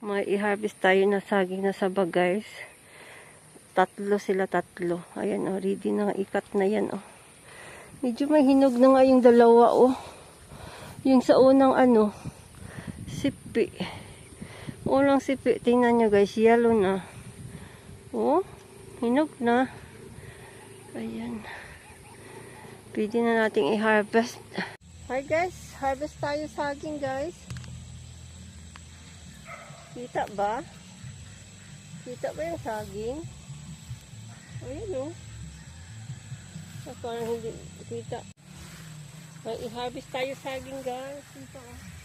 May i-harvest tayo na saging na saba, guys. Tatlo sila, tatlo. Ayan, oh, ready na. Ikat na yan, oh. Medyo may hinog na nga yung dalawa, oh. Yung sa unang, sipi. Unang sipi. Tingnan nyo, guys. Yellow na. Oh, hinog na. Ayan. Pwede na nating i-harvest. Hi, guys. Harvest tayo saging, guys. Kita ba? Kita ba yung saging? Ayan, oh. Parang hindi kita. May i-harvest tayo saging, guys. Kita, oh.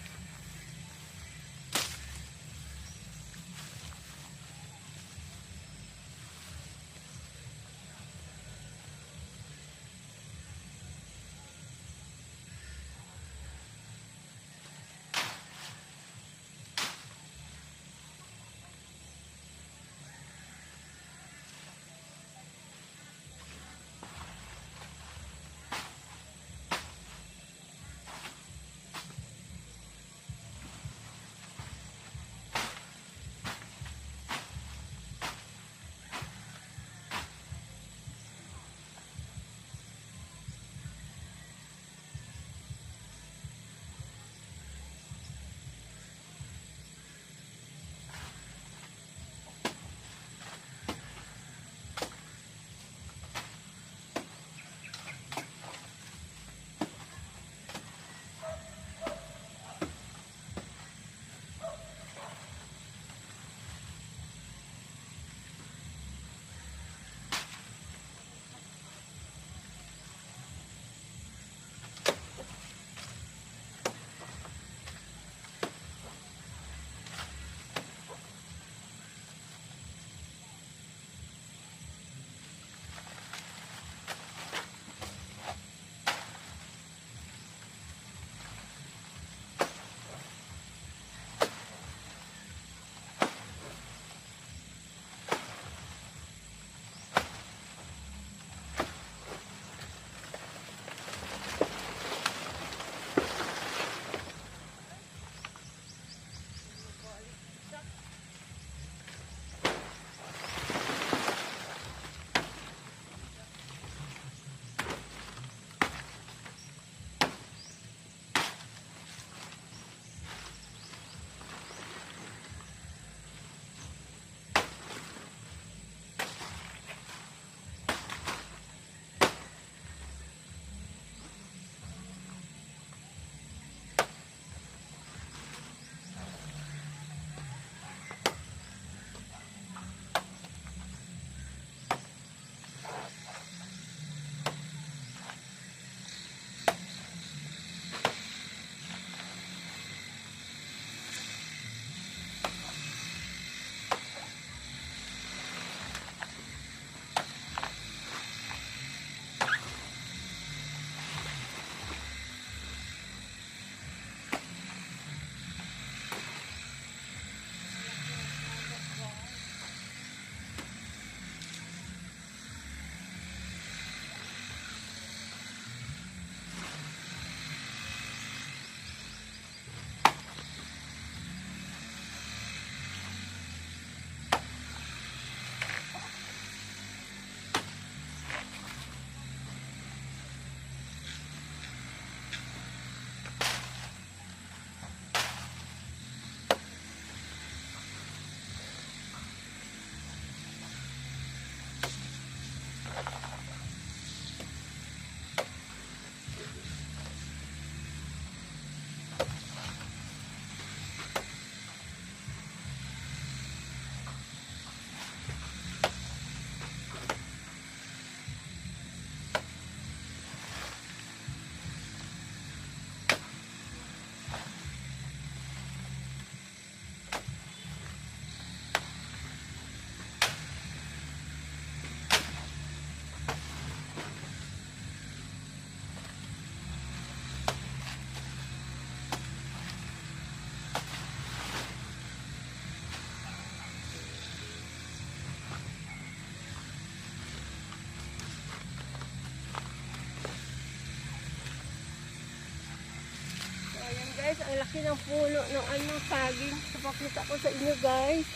laki ng puno ng saging. Papakita ko sa inyo guys.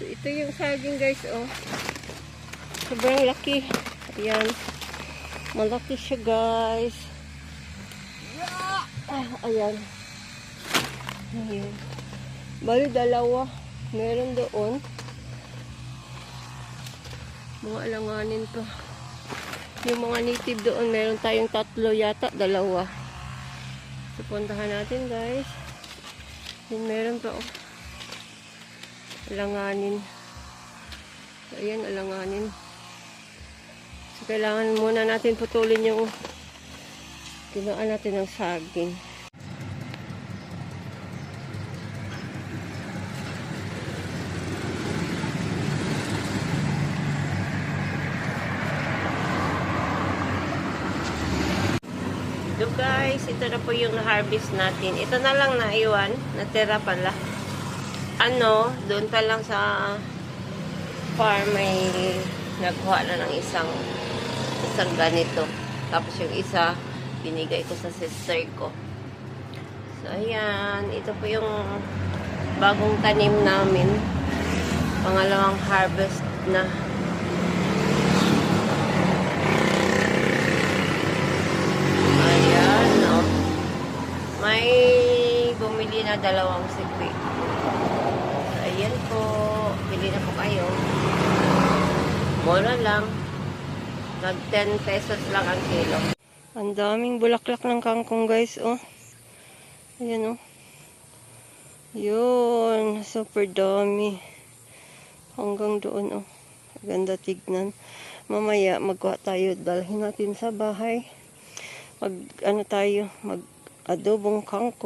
So, ito yung saging guys oh. Sobrang laki. Ayan. Malaki siya guys. Ayan. Ayan. Bali dalawa. Meron doon. Mga alanganin pa. Yung mga native doon, meron tayong 3 yata, 2. So, puntahan natin guys. Yung meron pa oh. Alanganin. So, ayan, alanganin. So, kailangan muna natin putulin yung tinaan natin ng saging. So guys, ito na po yung harvest natin. Ito na lang naiwan, natira pala. Doon pa lang sa farm may nagkuha na ng isang ganito. Tapos yung isa, binigay ko sa sister ko. So ayan, ito po yung bagong tanim namin. Pangalawang harvest na. May bumili na 2 sikri. So, ayan po. Bili na po kayo. Mura lang. Nag 10 pesos lang ang kilo. Ang daming bulaklak ng kangkong guys, oh. Ayan, oh. Yun. Super dami. Hanggang doon, oh. Ganda tignan. Mamaya, magkuha tayo. Dalhin natin sa bahay. Mag adobong kangkong.